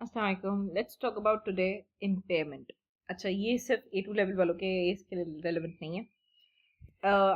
अस्सलाम let's talk about today impairment. अच्छा, ये सिर्फ A2 लेवल वालों के इसके लिए रेलेवेंट नहीं है।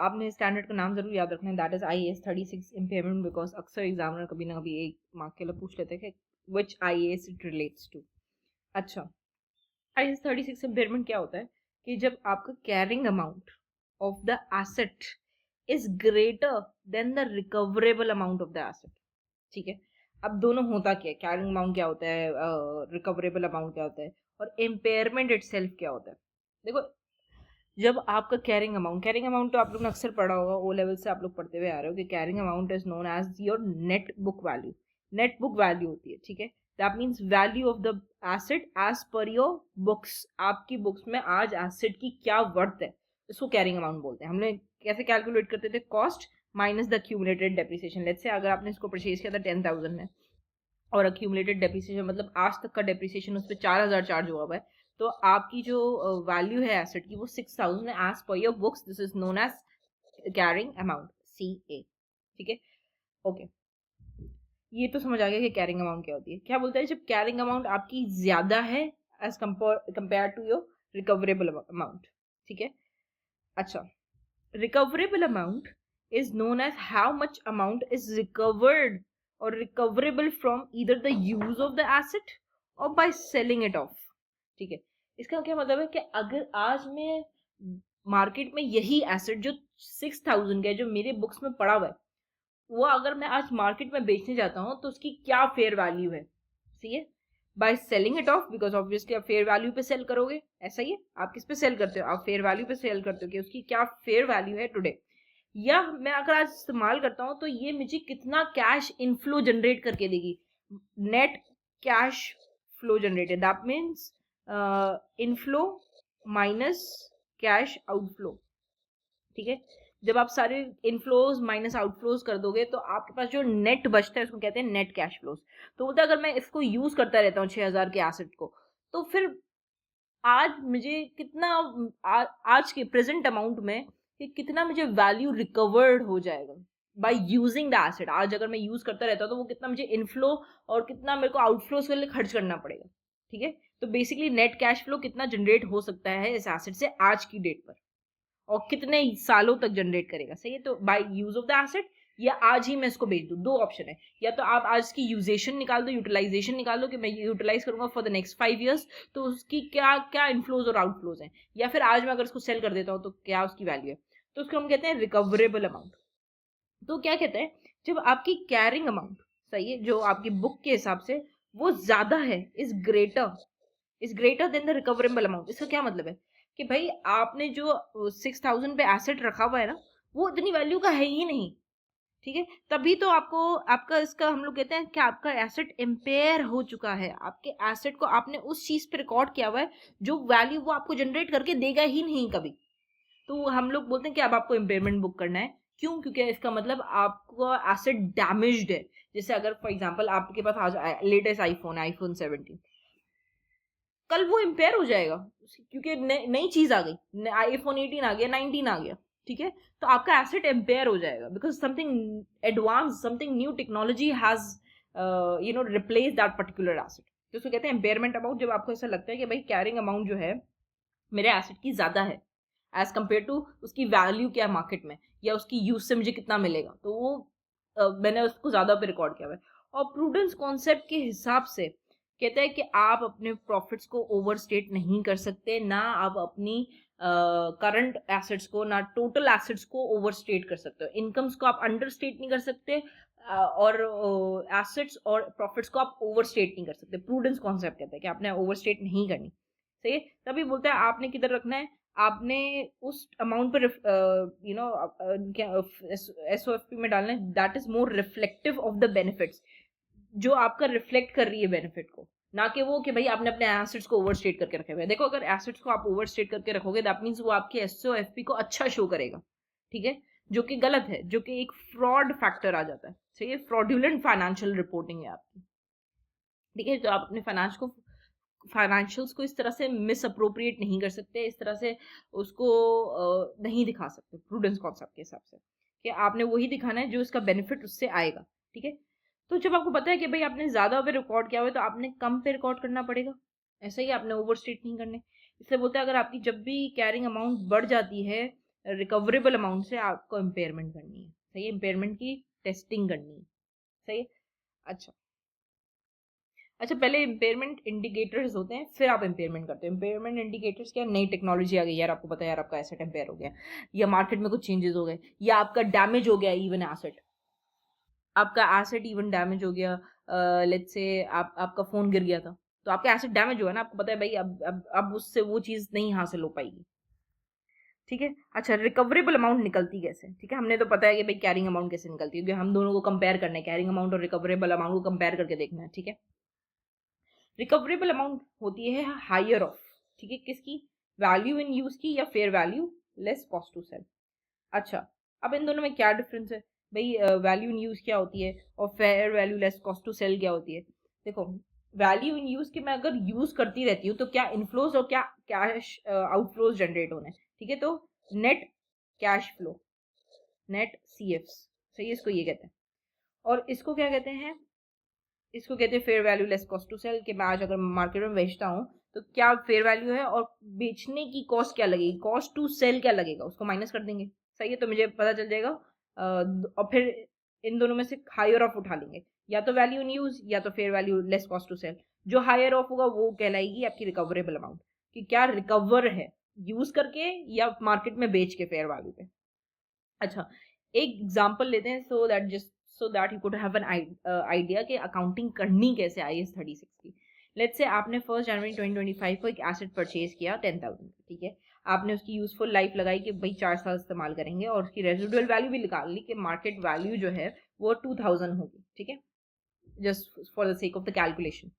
आपने स्टैंडर्ड का नाम जरूर याद रखना है, that is IAS 36 impairment, because अक्सर एग्जामिनर कभी ना कभी एक मार्क के लिए पूछ लेते हैं कि विच IAS इट रिलेट्स टू। अच्छा, IAS 36 इम्पेयरमेंट क्या होता है कि जब आपका carrying amount of the asset is greater than the recoverable amount of the asset. ठीक है, अब दोनों होता क्या है, कैरिंग अमाउंट क्या होता है, रिकवरेबल अमाउंट क्या होता है, और इम्पेयरमेंट इटसेल्फ क्या होता है। देखो, जब आपका कैरिंग अमाउंट तो आप लोग ने अक्सर पढ़ा होगा, ओ लेवल से आप लोग पढ़ते हुए आ रहे हो कि carrying amount is known as your net book value. Net book value होती है, ठीक है, that means value of the asset as per your books. आपकी बुक्स में आज एसेट की क्या वर्थ है, इसको कैरिंग अमाउंट बोलते हैं। हमने कैसे कैलकुलेट करते थे, cost minus the accumulated depreciation. Let's say अगर आपने इसको परचेज किया था 10,000 में, और अक्यूमुलेटेड डेप्रिसिएशन मतलब आज तक का डेप्रिसिएशन उस पर 4,000 चार्ज हुआ हुआ है, तो आपकी जो वैल्यू है एसेट की वो 6,000 है as per your books. This is known as carrying amount, CA। ठीक है, ओके, ये तो समझ आ गया कि कैरिंग अमाउंट क्या होती है। क्या बोलता है, जब कैरिंग अमाउंट आपकी ज्यादा है as compare to your recoverable amount. ठीक है, अच्छा, recoverable amount is known as how much amount is recovered or recoverable from either the use of the asset or by selling it off। ठीक है, इसका क्या मतलब है कि अगर आज मैं मार्केट में यही एसेट जो 6,000 का है, जो मेरे बुक्स में पड़ा हुआ है, वो अगर मैं आज मार्केट में बेचने जाता हूँ तो उसकी क्या फेयर वैल्यू है। सही है, by selling it of, because obviously आप फेयर वैल्यू पे सेल करोगे। ऐसा ही है, आप किस पे सेल करते हो, आप फेयर वैल्यू पे सेल करते हो कि उसकी क्या फेयर वैल्यू है टुडे। या मैं अगर आज इस्तेमाल करता हूं तो ये मुझे कितना कैश इनफ्लो जनरेट करके देगी। Net cash flow generated, that means inflow minus cash outflow. ठीक है, जब आप सारे इनफ्लोज माइनस आउटफ्लोज कर दोगे तो आपके पास जो नेट बचता है उसको कहते हैं नेट कैश फ्लोज। तो बोलते अगर मैं इसको यूज करता रहता हूँ 6,000 के एसेट को, तो फिर आज मुझे कितना आज के प्रेजेंट अमाउंट में कि कितना मुझे वैल्यू रिकवर्ड हो जाएगा बाय यूजिंग द एसेट। आज अगर मैं यूज करता रहता हूँ तो वो कितना मुझे इनफ्लो और कितना मेरे को आउटफ्लोज के लिए खर्च करना पड़ेगा। ठीक है, तो बेसिकली नेट कैश फ्लो कितना जनरेट हो सकता है इस एसेट से आज की डेट पर, और कितने सालों तक जनरेट करेगा। सही है, तो by use of the asset, या आज ही मैं इसको बेच दूं। दो ऑप्शन है, या तो आप आज की यूजेशन निकाल दो, यूटिलाइजेशन निकाल दो कि मैं यूटिलाइज करूंगा फॉर द नेक्स्ट 5 years, तो उसकी क्या क्या इनफ्लोज और आउटफ्लोज हैं, या फिर आज मैं अगर उसको सेल कर देता हूँ तो क्या उसकी वैल्यू है। तो उसको हम कहते हैं रिकवरेबल अमाउंट। तो क्या कहते हैं, जब आपकी कैरिंग अमाउंट, सही है, जो आपकी बुक के हिसाब से वो ज्यादा है, is greater than the recoverable amount. इसका क्या मतलब है कि भाई आपने जो 6,000 पे एसेट रखा हुआ है ना, वो इतनी वैल्यू का है ही नहीं। ठीक है, तभी तो आपको आपका इसका हम लोग कहते हैं कि आपका एसेट इम्पेयर हो चुका है। आपके एसेट को आपने उस चीज पे रिकॉर्ड किया हुआ है जो वैल्यू वो आपको जनरेट करके देगा ही नहीं कभी। तो हम लोग बोलते हैं कि अब आपको इम्पेयरमेंट बुक करना है। क्यों? क्योंकि इसका मतलब आपका एसेट डैमेज्ड है। जैसे अगर फॉर एग्जांपल आपके पास आज लेटेस्ट आईफोन 17, कल वो इम्पेयर हो जाएगा क्योंकि नई चीज आ गई, आईफोन 18 आ गया, 19 आ गया। ठीक है, तो आपका एसेट इम्पेयर हो जाएगा because something advance, something new technology has replace that particular asset. तो उसको कहते हैं इम्पेयरमेंट अमाउंट। जब आपको ऐसा लगता है कि भाई कैरिंग अमाउंट जो है मेरे एसेट की ज्यादा है एज कम्पेयर टू उसकी वैल्यू क्या है मार्केट में, या उसकी यूज से मुझे कितना मिलेगा, तो वो मैंने उसको ज्यादा पे रिकॉर्ड किया हुआ है। और प्रूडेंस कॉन्सेप्ट के हिसाब से कहता है कि आप अपने प्रॉफिट्स को ओवरस्टेट नहीं कर सकते, ना आप अपनी करंट एसेट्स को, ना टोटल एसेट्स को ओवरस्टेट कर सकते हो। इनकम्स को आप अंडरस्टेट नहीं कर सकते, और एसेट्स और प्रॉफिट्स को आप ओवरस्टेट नहीं कर सकते। प्रूडेंस कॉन्सेप्ट कहता है कि आपने ओवरस्टेट नहीं करनी। सही है, तभी बोलता है आपने किधर रखना है, आपने उस अमाउंट पर SOFP में डालना है that is more reflective of the benefits, जो आपका रिफ्लेक्ट कर रही है बेनिफिट को, ना कि वो कि भाई आपने अपने एसेट्स को ओवरस्टेट करके रखे हुए हैं। देखो, अगर एसेट्स को आप ओवरस्टेट करके रखोगे दैट मींस वो आपके SOFP को अच्छा शो करेगा। ठीक है, जो कि गलत है, जो कि एक फ्रॉड फैक्टर आ जाता है। सही है, फ्रॉडुलेंट फाइनेंशियल रिपोर्टिंग है आपकी। ठीक है, तो आप अपने फाइनेंशियल्स को इस तरह से मिस अप्रोप्रिएट नहीं कर सकते, इस तरह से उसको नहीं दिखा सकते प्रूडेंस कॉन्सेप्ट के हिसाब से, कि आपने वही दिखाना है जो इसका बेनिफिट उससे आएगा। ठीक है, तो जब आपको पता है कि भाई आपने ज़्यादा पे रिकॉर्ड किया हुआ है तो आपने कम पे रिकॉर्ड करना पड़ेगा, ऐसा ही आपने ओवर स्टेट नहीं करने। इसलिए बोलते हैं अगर आपकी जब भी कैरिंग अमाउंट बढ़ जाती है रिकवरेबल अमाउंट से, आपको इम्पेयरमेंट करनी है, सही है, इम्पेयरमेंट की टेस्टिंग करनी है, सही है। अच्छा अच्छा, पहले इम्पेयरमेंट इंडिकेटर्स होते हैं, फिर आप इम्पेयरमेंट करते हैं। इम्पेयरमेंट इंडिकेटर्स क्या, नई टेक्नोलॉजी आ गई यार, आपको पता है यार आपका एसेट इम्पेयर हो गया, या मार्केट में कुछ चेंजेस हो गए, या आपका डैमेज हो गया, इवन एसेट, आपका एसेट इवन डैमेज हो गया। लेट्स से आपका फोन गिर गया था, तो आपका एसेट डैमेज हुआ ना, आपको पता है भाई अब उससे वो चीज नहीं हासिल हो पाएगी, ठीक है। अच्छा, रिकवरेबल अमाउंट निकलती कैसे, ठीक है, हमने तो पता है कि भाई कैरिंग अमाउंट कैसे निकलती है, क्योंकि हम दोनों को कंपेयर करना है, कैरिंग अमाउंट और रिकवरेबल अमाउंट को कंपेयर करके देखना है, ठीक है। रिकवरेबल अमाउंट होती है हायर ऑफ, ठीक है, किसकी, वैल्यू इन यूज की, या fair value less cost to sell. अच्छा, अब इन दोनों में क्या डिफरेंस है भाई, वैल्यू इन यूज क्या होती है और fair value less cost to sell क्या होती है। देखो, वैल्यू इन यूज के मैं अगर यूज करती रहती हूँ तो क्या इनफ्लोज और क्या कैश आउटफ्लोज जनरेट होने, ठीक है, तो नेट कैश फ्लो, नेट सीएफ्स, सही है, इसको ये कहते हैं। और इसको क्या कहते हैं, इसको कहते हैं fair value less cost to sell, कि मैं आज अगर मार्केट में बेचता हूँ तो क्या फेयर वैल्यू है और बेचने की कॉस्ट क्या लगेगी, कॉस्ट टू सेल क्या लगेगा, उसको माइनस कर देंगे, सही है, तो मुझे पता चल जाएगा। और फिर इन दोनों में से हायर ऑफ उठा लेंगे, या तो वैल्यू इन यूज या तो fair value less cost to sell. जो हायर ऑफ होगा वो कहलाएगी आपकी रिकवरेबल अमाउंट, कि क्या रिकवर है यूज करके या मार्केट में बेच के फेयर वैल्यू पे। अच्छा, एक एग्जांपल लेते हैं, so that you could have an idea कि अकाउंटिंग करनी कैसे IAS 36 की। लेट्स से आपने 1 जनवरी 2025 को एक एसेट परचेज किया 10,000, ठीक है, आपने उसकी यूजफुल लाइफ लगाई कि भाई 4 साल इस्तेमाल करेंगे, और उसकी रेजिडुअल वैल्यू भी निकाल ली कि मार्केट वैल्यू जो है वो 2,000 होगी, ठीक है, just for the sake of the calculation.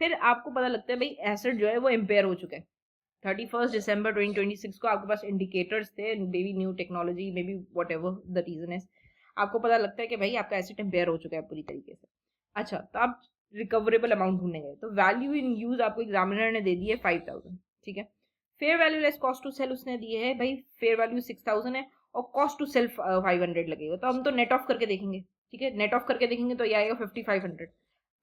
फिर आपको पता लगता है भाई एसेट जो है वो इम्पेयर हो चुका है 31 दिसंबर 2026 को, आपके पास इंडिकेटर्स थे, maybe new technology, maybe whatever the reason is, आपको पता लगता है कि भाई आपका एसेट इम्पेयर हो चुका है पूरी तरीके से। अच्छा, तो आप रिकवरेबल अमाउंट ढूंढने गए, तो वैल्यू इन यूज आपको एग्जामिनर ने दे दी है 5,000, ठीक है, fair value less cost to sell उसने दी है भाई, फेयर वैल्यू 6,000 है और कॉस्ट टू सेल 500 लगेगा, तो हम तो नेट ऑफ करके देखेंगे, ठीक है, नेट ऑफ करके देखेंगे तो ये आएगा 5,500।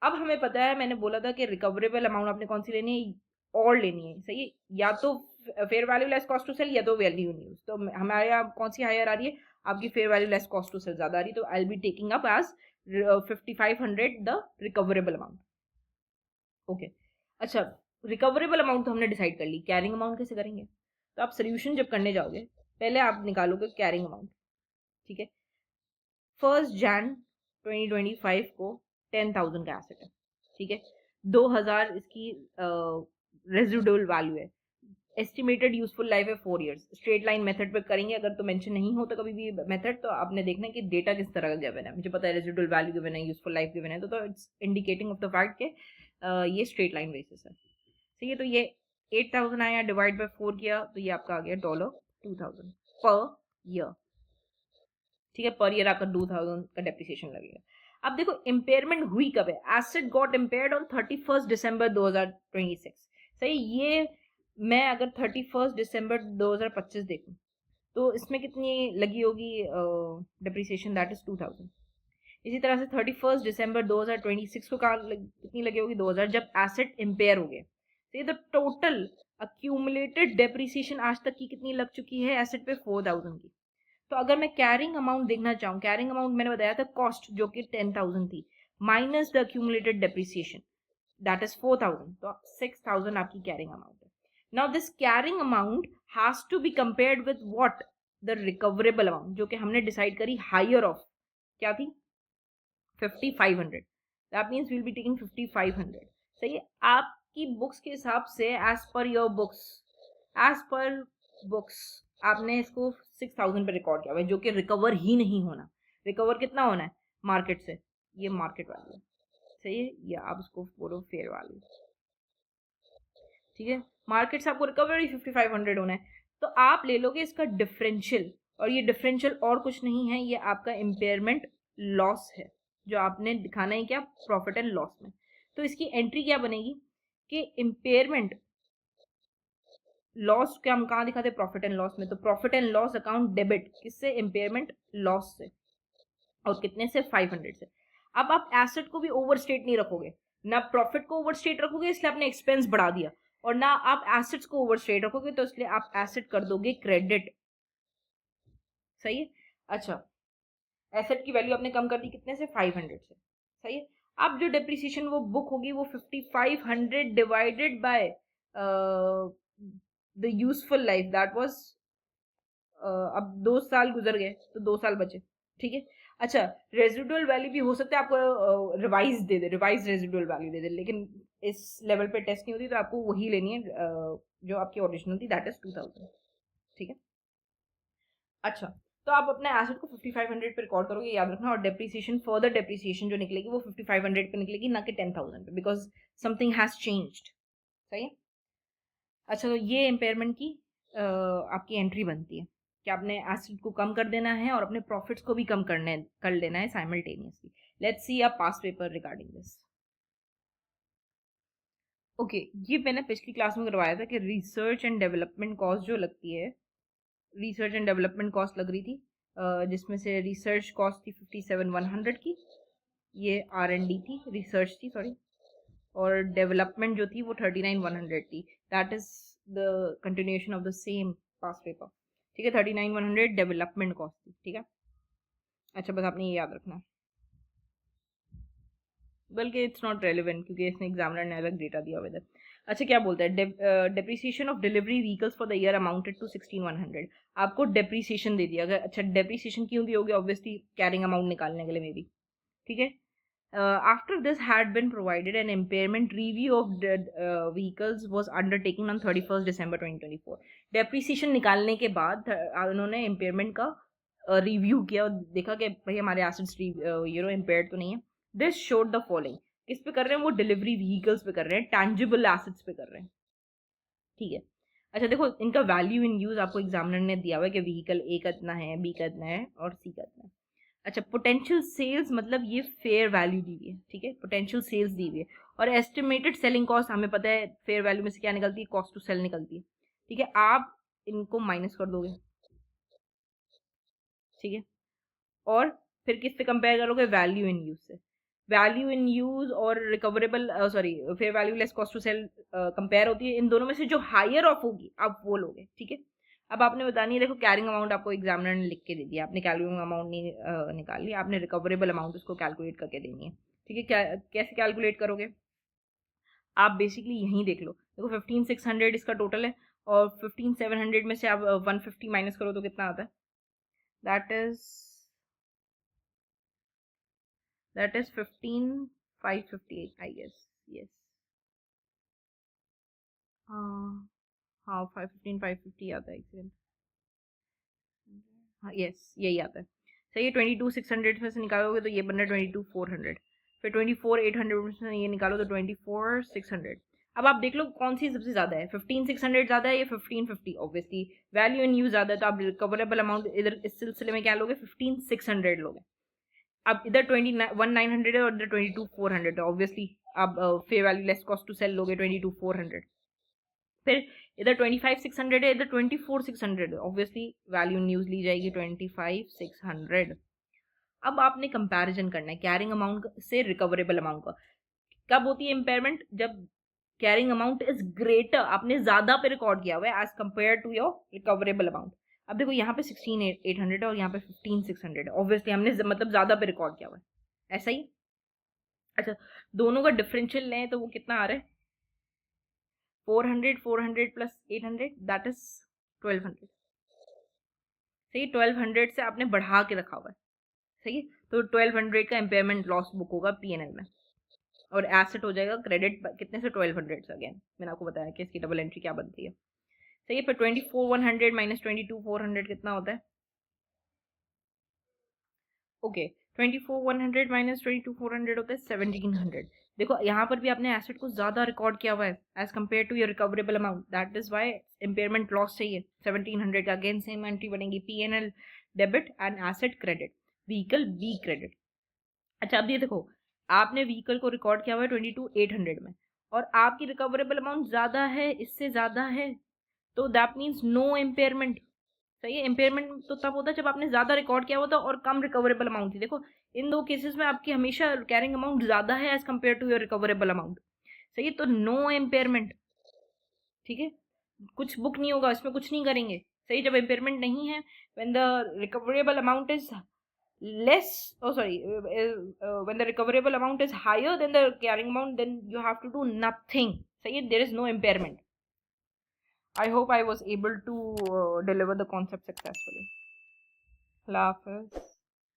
अब हमें पता है, मैंने बोला था कि रिकवरेबल अमाउंट आपने कौन सी लेनी है, और लेनी है, सही है, या तो fair value less cost to sell या तो वैल्यू इन यूज, तो हमारे यहाँ कौन सी हायर आ रही है, आपकी fair value less cost to sell ज्यादा आ रही है, तो I will be taking up as 5,500 the recoverable amount, okay. अच्छा, रिकवरेबल अमाउंट तो हमने डिसाइड कर ली, कैरिंग अमाउंट कैसे करेंगे, तो आप सोल्यूशन जब करने जाओगे पहले आप निकालोगे कैरिंग अमाउंट, ठीक है, 1 जनवरी 2025 को 10,000 का एसेट है, ठीक है, 2,000 इसकी रेजिडुअल वैल्यू है, एस्टिमेटेड यूजफुल लाइफ है 4 years, स्ट्रेट लाइन मेथड पे करेंगे, अगर तो मेंशन नहीं होता कभी भी मेथड, तो आपने देखना है कि डेटा किस तरह का गिवन है, मुझे पता है रेजिडुअल वैल्यू गिवन है, यूजफुल लाइफ गिवन है, तो it's indicating of the fact के ये स्ट्रेट लाइन बेसिस है, ठीक है, तो ये 8,000 आया, डिवाइड बाय 4 किया तो ये आपका आ गया $2,000 पर ईयर, ठीक है, पर ईयर आपका 2,000 का डेप्रिसिएशन लगेगा। अब देखो इम्पेयरमेंट हुई कब है, एसेट गॉट इम्पेयर्ड ऑन 31 दिसंबर 2026, सही, ये मैं अगर 31 दिसंबर 2025 देखूं तो इसमें कितनी लगी होगी डिप्रिसिएशन, दैट इज 2,000। इसी तरह से 31 दिसंबर 2026 को कितनी लगी होगी 2,000, जब एसेट इम्पेयर हो गए, तो ये तो टोटल अक्यूमुलेटेड डेप्रिसिएशन आज तक की कितनी लग चुकी है एसेट पे, 4,000 की। तो अगर मैं कैरिंग अमाउंट देखना चाहूँ, कैरिंग अमाउंट मैंने बताया था कॉस्ट जो कि 10,000 थी, minus the accumulated depreciation that is 4,000, तो 6,000 आपकी कैरिंग अमाउंट है। Now this carrying amount has to be compared with what, the recoverable amount, जो कि हमने डिसाइड करी हायर ऑफ, क्या थी, 5,500, that means will be taking 5,500, सही है, आपकी बुक्स के हिसाब से as per your books, as per books आपने इसको 6,000 पे रिकॉर्ड किया हुआ है, जो कि रिकवर ही नहीं होना, रिकवर कितना होना है मार्केट से, ये मार्केट वैल्यू है, सही है, या आप उसको बोलो फेयर वैल्यू, ठीक है, मार्केट से आपको रिकवर ही 5,500 होना है, तो आप ले लोगे इसका डिफरेंशियल, और ये डिफरेंशियल और कुछ नहीं है, ये आपका इम्पेयरमेंट लॉस है, जो आपने दिखाना है क्या, प्रॉफिट एंड लॉस में। तो इसकी एंट्री क्या बनेगी कि इम्पेयरमेंट लॉस क्या हम कहाँ दिखाते हैं, प्रॉफिट एंड लॉस में, तो profit and loss account debit किससे, इम्पेयरमेंट लॉस से, और कितने से, 500 से। अब आप एसेट को भी ओवर स्टेट नहीं रखोगे, ना प्रॉफिट को ओवर स्टेट रखोगे इसलिए आपने एक्सपेंस बढ़ा दिया, और ना आप एसेट्स को ओवर स्टेट रखोगे तो इसलिए आप एसेट कर दोगे क्रेडिट। सही है। अच्छा, एसेट की वैल्यू आपने कम कर दी कितने से, 500 से। सही है। अब जो डेप्रिसिएशन वो बुक होगी वो 5500 divided by the useful life that was, अब 2 साल गुजर गए तो 2 साल बचे। ठीक है। अच्छा, रेजिडुअल वैल्यू भी हो सकता है आपको रिवाइज दे दे, रिवाइज रेजिडुअल वैल्यू दे दे, लेकिन इस लेवल पे टेस्ट नहीं होती तो आपको वही लेनी है जो आपकी ओरिजिनल थी, दैट इज 2000। ठीक है। अच्छा, तो आप अपने एसेट को 5500 पे रिकॉर्ड करोगे, याद रखना, और डेप्रिसिएशन, फर्दर डेप्रिसिएशन जो निकलेगी वो 5500 पे निकलेगी, ना कि 10,000 पे, बिकॉज समथिंग हैज चेंज्ड। सही है। अच्छा, तो ये इम्पेयरमेंट की आपकी एंट्री बनती है कि आपने एसेट को कम कर देना है और अपने प्रॉफिट्स को भी कम कर लेना है simultaneously. Let's see a past paper regarding this. Okay, ये मैंने पिछली क्लास में करवाया था कि रिसर्च एंड डेवलपमेंट कॉस्ट जो लगती है, रिसर्च एंड डेवलपमेंट कॉस्ट लग रही थी, जिसमें से रिसर्च कॉस्ट थी 57,100 की, ये R&D थी, रिसर्च थी सॉरी, और डेवलपमेंट जो थी वो 39,100 थी। That is the continuation of the same past paper. ठीक है, 39,100 डेवलपमेंट कॉस्ट थी। ठीक है। अच्छा, बस आपने ये याद रखना है, बल्कि इट्स नॉट रेलिवेंट क्योंकि इसने एग्जामिनर ने अलग डेटा दिया हुआ है। अच्छा, क्या बोलता है, depreciation of delivery vehicles for the year amounted to 16,100। आपको डेप्रिसिएशन दे दिया। अगर अच्छा, डेप्रिसिएशन क्यों दी होगी, ऑब्वियसली कैरिंग अमाउंट निकालने के लिए मे बी। ठीक है। After this had been provided, an impairment review of dead vehicles was undertaken on 31st December 2024. Depreciation निकालने के बाद उन्होंने impairment का रिव्यू किया और देखा कि भाई हमारे assets impaired तो नहीं है। This showed the following. किस पे कर रहे हैं वो, डिलीवरी व्हीकल्स पे कर रहे हैं, टैंजिबल एसेट्स पे कर रहे हैं। ठीक है। अच्छा देखो, इनका वैल्यू इन यूज आपको एग्जामिनर ने दिया हुआ है कि व्हीकल ए का इतना है, बी का इतना है और सी का इतना है। अच्छा, पोटेंशियल सेल्स मतलब ये फेयर वैल्यू दी हुई है। ठीक है, पोटेंशियल सेल्स दी हुई है, और एस्टिमेटेड सेलिंग कॉस्ट हमें पता है फेयर वैल्यू में से क्या निकलती है, कॉस्ट टू सेल निकलती है। ठीक है, आप इनको माइनस कर दोगे। ठीक है, और फिर किससे कंपेयर करोगे, वैल्यू इन यूज से। वैल्यू इन यूज और recoverable sorry fair value less cost to sell compare होती है, इन दोनों में से जो हायर ऑफ होगी आप वो लोगे। ठीक है। अब आपने बतानी है, देखो कैरिंग अमाउंट आपको एग्जामिनर ने लिख के दे दिया, आपने कैरिंग अमाउंट नहीं निकाली, आपने रिकवरेबल अमाउंट उसको कैलकुलेट करके देनी है। ठीक है, क्या कैसे कैलकुलेट करोगे, आप बेसिकली यहीं देख लो, देखो 15,600 इसका टोटल है, और 15,700 में से आप 150 माइनस करो तो कितना आता है, that is 15,558 I guess. Yes, हाँ हाँ, 15,550 आता है एक्सीडेंट। हाँ यस, यही आता है। सही है। 22,600 में से निकालोगे तो ये बन रहा है 22,400, फिर 24,800 में से ये निकालो तो 24,600। अब आप देख लो कौन सी सबसे ज़्यादा है, 15,600 ज़्यादा है या 1550। ऑब्वियसली वैल्यू इन यूज ज़्यादा है, तो आप रिकवरेबल अमाउंट इधर इस सिलसिले में क्या लोगे, 15,600 लोगे। अब इधर 21,900 है और इधर 22,400 है, ऑब्वियसली आप fair value less cost to sell लोगे 22,400। फिर इधर 25,600 है, इधर 24,600 है, ऑब्वियसली वैल्यू न्यूज ली जाएगी 25,600। अब आपने कंपैरिजन करना है कैरिंग अमाउंट से रिकवरेबल अमाउंट का। कब होती है इम्पेयरमेंट, जब कैरिंग अमाउंट इज ग्रेटर, आपने ज्यादा पे रिकॉर्ड किया हुआ है as compare to your recoverable amount. अब देखो यहाँ पे 16,800 है और यहाँ पे 15,600 है, ऑब्वियसली हमने मतलब ज्यादा पे रिकॉर्ड किया हुआ है, ऐसा ही। अच्छा, दोनों का डिफरेंशियल लें तो वो कितना आ रहा है, 400 प्लस 800 दैट इज 1,200। सही, 1,200 से आपने बढ़ा के रखा हुआ है। सही है, तो 1,200 का इम्पेयरमेंट लॉस बुक होगा पीएनएल में, और एसेट हो जाएगा क्रेडिट कितने से, 1,200 से। अगेन मैंने आपको बताया कि इसकी डबल एंट्री क्या बनती है। सही है, फिर 24,100 माइनस 22,400 कितना होता है, ओके, 24,100 माइनस 22,400 होता है 1,700। देखो यहाँ पर भी आपने एसेट को ज्यादा रिकॉर्ड किया हुआ है as compare to your recoverable amount, that is why impairment loss चाहिए 1,700 का। अगेन सेम एंट्री बनेगी, PNL debit and asset credit, vehicle be credit. अच्छा, अब ये देखो, आपने व्हीकल को रिकॉर्ड किया हुआ है 22,800 में, और आपकी रिकवरेबल अमाउंट ज्यादा है, इससे ज्यादा है, तो दैट मीन्स नो इम्पेयरमेंट। सही है। इम्पेयरमेंट तो तब होता है जब आपने ज़्यादा रिकॉर्ड किया होता और कम रिकवरेबल अमाउंट थी। देखो इन दो केसेस में आपकी हमेशा कैरिंग अमाउंट ज़्यादा है as compare to your recoverable amount. सही है, तो नो इम्पेयरमेंट। ठीक है, कुछ बुक नहीं होगा, इसमें कुछ नहीं करेंगे। सही, जब इम्पेयरमेंट नहीं है, when the recoverable amount is less, oh sorry, when the recoverable amount is higher than the carrying amount, then you have to do nothing. सही, there is no impairment. I hope I was able to deliver the concept successfully. Allah Hafiz.